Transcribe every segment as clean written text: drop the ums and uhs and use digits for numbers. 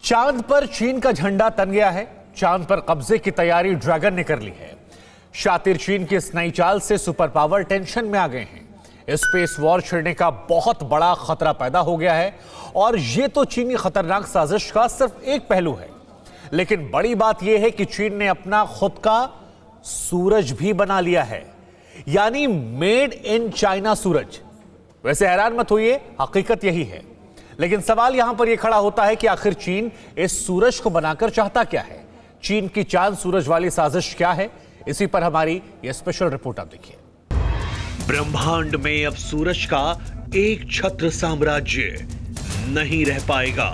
चांद पर चीन का झंडा तन गया है। चांद पर कब्जे की तैयारी ड्रैगन ने कर ली है। शातिर चीन की इस नई चाल से सुपर पावर टेंशन में आ गए हैं। स्पेस वॉर छिड़ने का बहुत बड़ा खतरा पैदा हो गया है और यह तो चीनी खतरनाक साजिश का सिर्फ एक पहलू है, लेकिन बड़ी बात यह है कि चीन ने अपना खुद का सूरज भी बना लिया है, यानी मेड इन चाइना सूरज। वैसे हैरान मत होइए, हकीकत यही है, लेकिन सवाल यहां पर यह खड़ा होता है कि आखिर चीन इस सूरज को बनाकर चाहता क्या है। चीन की चांद सूरज वाली साजिश क्या है, इसी पर हमारी यह स्पेशल रिपोर्ट आप देखिए। ब्रह्मांड में अब सूरज का एक छत्र साम्राज्य नहीं रह पाएगा।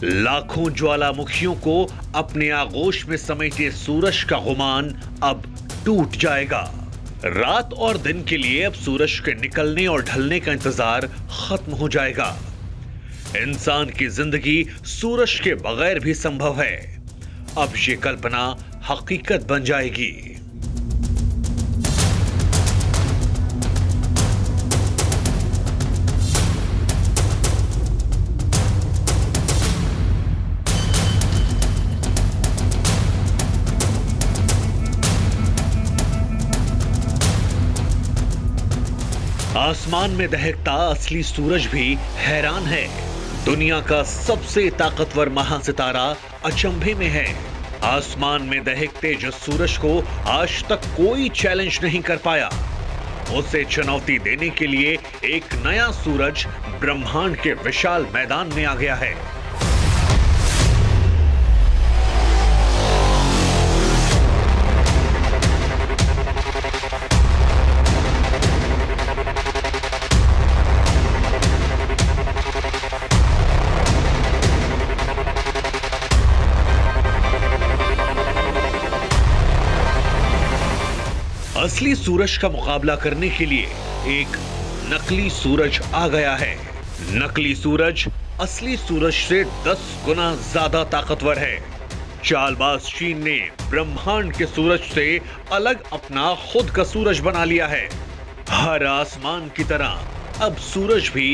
लाखों ज्वालामुखियों को अपने आगोश में समेटे सूरज का गुमान अब टूट जाएगा। रात और दिन के लिए अब सूरज के निकलने और ढलने का इंतजार खत्म हो जाएगा। इंसान की जिंदगी सूरज के बगैर भी संभव है। अब ये कल्पना हकीकत बन जाएगी। आसमान में दहकता असली सूरज भी हैरान है। दुनिया का सबसे ताकतवर महासितारा अचंभे में है। आसमान में दहकते जिस सूरज को आज तक कोई चैलेंज नहीं कर पाया, उसे चुनौती देने के लिए एक नया सूरज ब्रह्मांड के विशाल मैदान में आ गया है। असली सूरज का मुकाबला करने के लिए एक नकली सूरज आ गया है। नकली सूरज असली सूरज से 10 गुना ज्यादा ताकतवर है। चालबाज चीन ने ब्रह्मांड के सूरज से अलग अपना खुद का सूरज बना लिया है। हर आसमान की तरह अब सूरज भी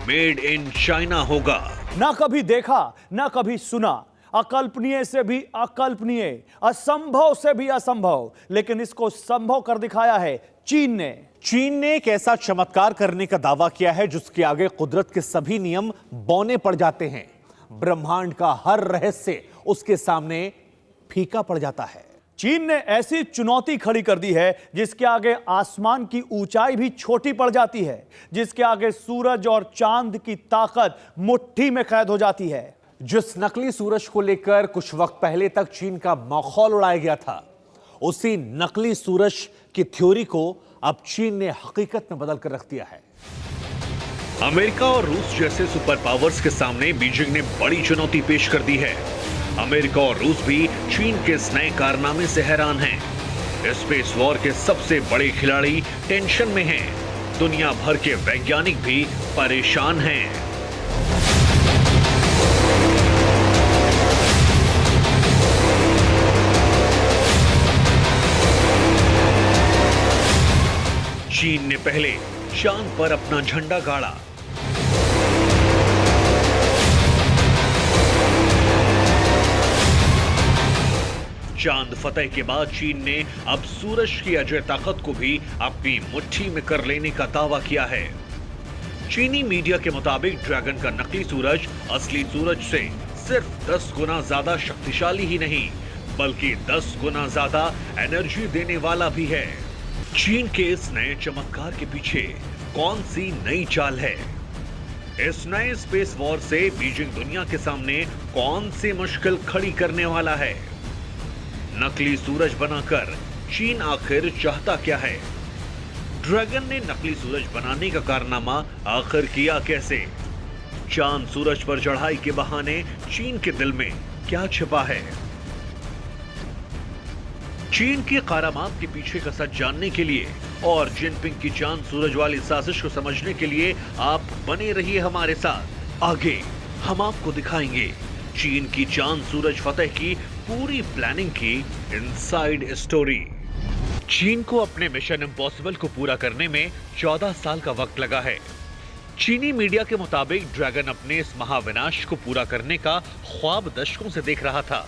मेड इन चाइना होगा। ना कभी देखा, ना कभी सुना, अकल्पनीय से भी अकल्पनीय, असंभव से भी असंभव, लेकिन इसको संभव कर दिखाया है चीन ने। चीन ने एक ऐसा चमत्कार करने का दावा किया है जिसके आगे कुदरत के सभी नियम बौने पड़ जाते हैं। ब्रह्मांड का हर रहस्य उसके सामने फीका पड़ जाता है। चीन ने ऐसी चुनौती खड़ी कर दी है जिसके आगे आसमान की ऊंचाई भी छोटी पड़ जाती है, जिसके आगे सूरज और चांद की ताकत मुट्ठी में कैद हो जाती है। जिस नकली सूरज को लेकर कुछ वक्त पहले तक चीन का मखौल उड़ाया गया था, उसी नकली सूरज की थ्योरी को अब चीन ने हकीकत में बदल कर रख दिया है। अमेरिका और रूस जैसे सुपर पावर्स के सामने बीजिंग ने बड़ी चुनौती पेश कर दी है। अमेरिका और रूस भी चीन के इस नए कारनामे से हैरान हैं। स्पेस वॉर के सबसे बड़े खिलाड़ी टेंशन में हैं। दुनिया भर के वैज्ञानिक भी परेशान हैं। चीन ने पहले चांद पर अपना झंडा गाड़ा। चांद फतेह के बाद चीन ने अब सूरज की अजय ताकत को भी अपनी मुट्ठी में कर लेने का दावा किया है। चीनी मीडिया के मुताबिक ड्रैगन का नकली सूरज असली सूरज से सिर्फ 10 गुना ज्यादा शक्तिशाली ही नहीं, बल्कि 10 गुना ज्यादा एनर्जी देने वाला भी है। चीन के इस नए चमत्कार के पीछे कौन सी नई चाल है? इस नए स्पेस वॉर से बीजिंग दुनिया के सामने कौन सी मुश्किल खड़ी करने वाला है? नकली सूरज बनाकर चीन आखिर चाहता क्या है? ड्रैगन ने नकली सूरज बनाने का कारनामा आखिर किया कैसे? चांद सूरज पर चढ़ाई के बहाने चीन के दिल में क्या छिपा है? चीन की कारामात के पीछे का सच जानने के लिए और जिनपिंग की चांद सूरज वाली साजिश को समझने के लिए आप बने रहिए हमारे साथ। आगे हम आपको दिखाएंगे चीन की चांद सूरज फतेह की पूरी प्लानिंग की इनसाइड स्टोरी। चीन को अपने मिशन इम्पॉसिबल को पूरा करने में 14 साल का वक्त लगा है। चीनी मीडिया के मुताबिक ड्रैगन अपने इस महाविनाश को पूरा करने का ख्वाब दशकों से देख रहा था,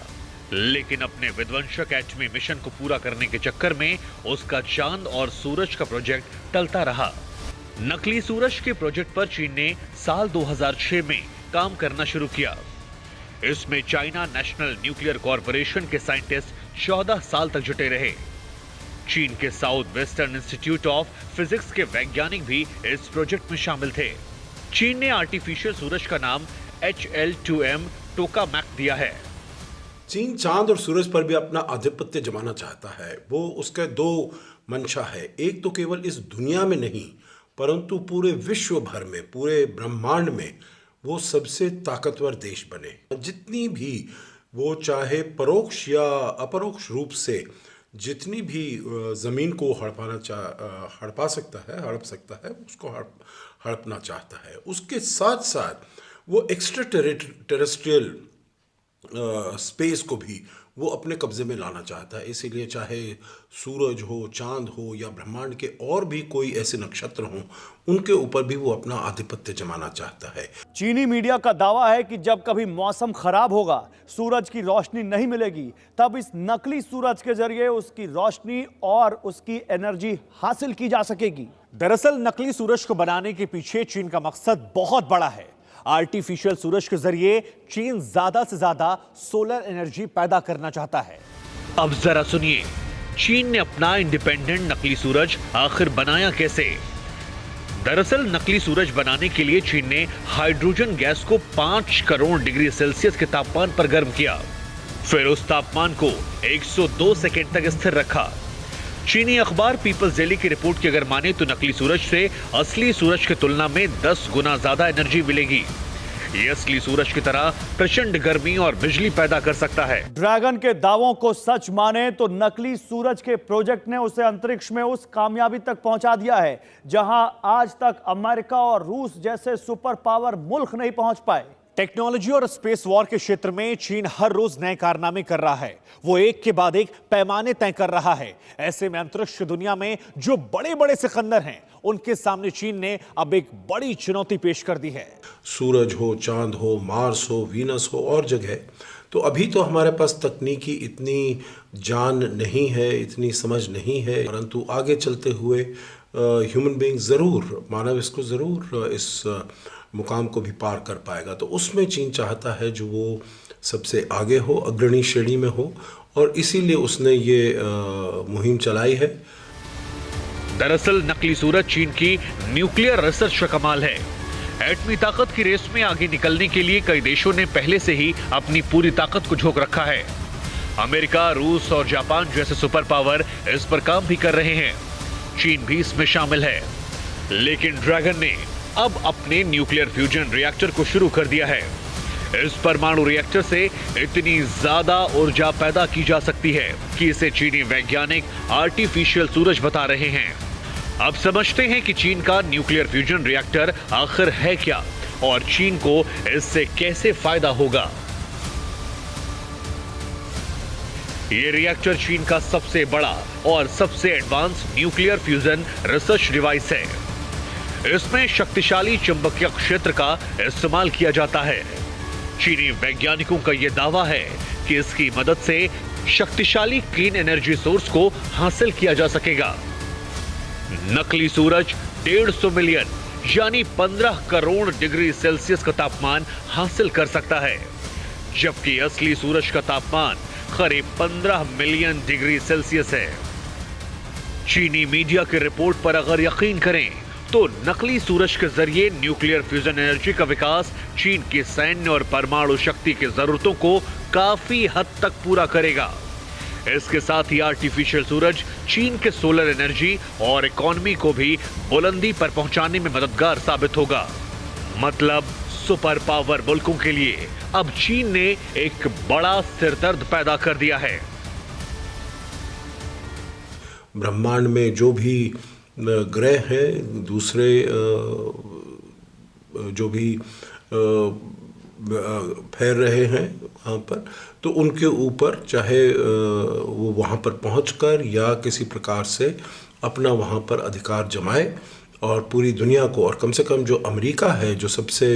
लेकिन अपने विध्वंसक एटमी मिशन को पूरा करने के चक्कर में उसका चांद और सूरज का प्रोजेक्ट टलता रहा। नकली सूरज के प्रोजेक्ट पर चीन ने साल 2006 में काम करना शुरू किया। इसमें चाइना नेशनल न्यूक्लियर कॉरपोरेशन के साइंटिस्ट 14 साल तक जुटे रहे। चीन के south western institute of physics के वैज्ञानिक भी इस प्रोजेक्ट में शामिल थे। चीन ने आर्टिफिशियल सूरज का नाम HL2M टोकामैक दिया है। चीन चांद और सूरज पर भी अपना आधिपत्य जमाना चाहता है। वो उसके दो मंशा है। एक तो केवल इस दुनिया में नहीं, परंतु पूरे विश्व भर में, पूरे ब्रह्मांड में वो सबसे ताकतवर देश बने। जितनी भी वो चाहे परोक्ष या अपरोक्ष रूप से जितनी भी ज़मीन को हड़प सकता है उसको हड़पना चाहता है। उसके साथ साथ वो एक्स्ट्रा टेरेस्ट्रियल स्पेस को भी वो अपने कब्जे में लाना चाहता है। इसीलिए चाहे सूरज हो, चांद हो या ब्रह्मांड के और भी कोई ऐसे नक्षत्र हों, उनके ऊपर भी वो अपना आधिपत्य जमाना चाहता है। चीनी मीडिया का दावा है कि जब कभी मौसम खराब होगा, सूरज की रोशनी नहीं मिलेगी, तब इस नकली सूरज के जरिए उसकी रोशनी और उसकी एनर्जी हासिल की जा सकेगी। दरअसल नकली सूरज को बनाने के पीछे चीन का मकसद बहुत बड़ा है। आर्टिफिशियल सूरज के जरिए चीन ज्यादा से ज्यादा सोलर एनर्जी पैदा करना चाहता है। अब जरा सुनिए, चीन ने अपना इंडिपेंडेंट नकली सूरज आखिर बनाया कैसे? दरअसल नकली सूरज बनाने के लिए चीन ने हाइड्रोजन गैस को 5 करोड़ डिग्री सेल्सियस के तापमान पर गर्म किया, फिर उस तापमान को 102 सेकेंड तक स्थिर रखा। चीनी अखबार पीपल्स डेली की रिपोर्ट की अगर माने तो नकली सूरज से असली सूरज की तुलना में 10 गुना ज्यादा एनर्जी मिलेगी। ये असली सूरज की तरह प्रचंड गर्मी और बिजली पैदा कर सकता है। ड्रैगन के दावों को सच माने तो नकली सूरज के प्रोजेक्ट ने उसे अंतरिक्ष में उस कामयाबी तक पहुंचा दिया है जहां आज तक अमेरिका और रूस जैसे सुपर पावर मुल्क नहीं पहुंच पाए। टेक्नोलॉजी और स्पेस वॉर के क्षेत्र में चीन हर रोज नए कारनामे कर रहा है। वो एक के बाद एक पैमाने तय कर रहा है। ऐसे में अंतरिक्ष दुनिया में जो बड़े बड़े सिकंदर हैं, उनके सामने चीन ने अब एक बड़ी चुनौती पेश कर दी है। सूरज हो, चांद हो, मार्स हो, वीनस हो और जगह, तो अभी तो हमारे पास तकनीकी इतनी जान नहीं है, इतनी समझ नहीं है, परंतु आगे चलते हुए ह्यूमन बीइंग ज़रूर, मानव इसको ज़रूर इस मुकाम को भी पार कर पाएगा। तो उसमें चीन चाहता है जो वो सबसे आगे हो, अग्रणी श्रेणी में हो, और इसीलिए उसने ये मुहिम चलाई है। दरअसल नकली सूरज चीन की न्यूक्लियर रिसर्च का कमाल है। एटमी ताकत की रेस में आगे निकलने के लिए कई देशों ने पहले से ही अपनी पूरी ताकत को झोंक रखा है। अमेरिका, रूस और जापान जैसे सुपर पावर इस पर काम भी कर रहे हैं। चीन भी इसमें शामिल है। लेकिन ड्रैगन ने अब अपने न्यूक्लियर फ्यूजन रिएक्टर को शुरू कर दिया है। इस परमाणु रिएक्टर से इतनी ज्यादा ऊर्जा पैदा की जा सकती है कि इसे चीनी वैज्ञानिक आर्टिफिशियल सूरज बता रहे हैं। अब समझते हैं कि चीन का न्यूक्लियर फ्यूजन रिएक्टर आखिर है क्या और चीन को इससे कैसे फायदा होगा। ये रिएक्टर चीन का सबसे बड़ा और सबसे advance nuclear fusion research device है। इसमें शक्तिशाली चुंबकीय क्षेत्र का इस्तेमाल किया जाता है। चीनी वैज्ञानिकों का यह दावा है कि इसकी मदद से शक्तिशाली क्लीन एनर्जी सोर्स को हासिल किया जा सकेगा। नकली सूरज 150 मिलियन यानी 15 करोड़ डिग्री सेल्सियस का तापमान हासिल कर सकता है, जबकि असली सूरज का तापमान करीब 15 मिलियन डिग्री सेल्सियस है। चीनी मीडिया की रिपोर्ट पर अगर यकीन करें तो नकली सूरज के जरिए न्यूक्लियर फ्यूजन एनर्जी का विकास चीन की सैन्य और परमाणु शक्ति की जरूरतों को काफी हद तक पूरा करेगा। इसके साथ ही आर्टिफिशियल सूरज चीन के सोलर एनर्जी और इकोनॉमी को भी बुलंदी पर पहुंचाने में मददगार साबित होगा। मतलब सुपर पावर मुल्कों के लिए अब चीन ने एक बड़ा सिरदर्द पैदा कर दिया है। ब्रह्मांड में जो भी ग्रह हैं, दूसरे जो भी फैल रहे हैं वहाँ पर, तो उनके ऊपर चाहे वो वहाँ पर पहुँचकर या किसी प्रकार से अपना वहाँ पर अधिकार जमाए और पूरी दुनिया को, और कम से कम जो अमेरिका है जो सबसे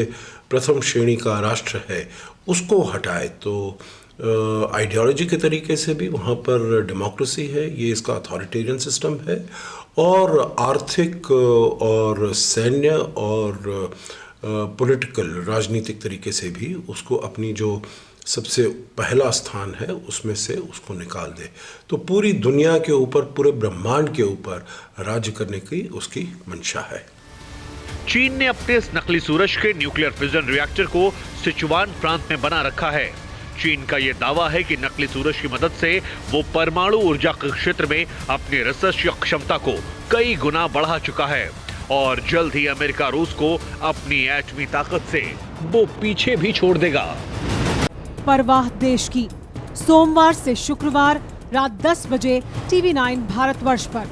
प्रथम श्रेणी का राष्ट्र है, उसको हटाए। तो आइडियोलॉजी के तरीके से भी वहाँ पर डेमोक्रेसी है, ये इसका अथॉरिटेरियन सिस्टम है, और आर्थिक और सैन्य और पॉलिटिकल राजनीतिक तरीके से भी उसको अपनी जो सबसे पहला स्थान है उसमें से उसको निकाल दे। तो पूरी दुनिया के ऊपर, पूरे ब्रह्मांड के ऊपर राज्य करने की उसकी मंशा है। चीन ने अपने इस नकली सूरज के न्यूक्लियर फिजन रिएक्टर को सिचुआन प्रांत में बना रखा है। चीन का यह दावा है कि नकली सूरज की मदद से वो परमाणु ऊर्जा के क्षेत्र में अपनी रिसर्च क्षमता को कई गुना बढ़ा चुका है और जल्द ही अमेरिका रूस को अपनी एटमी ताकत से वो पीछे भी छोड़ देगा। परवाह देश की, सोमवार से शुक्रवार रात 10 बजे TV9 भारतवर्ष पर।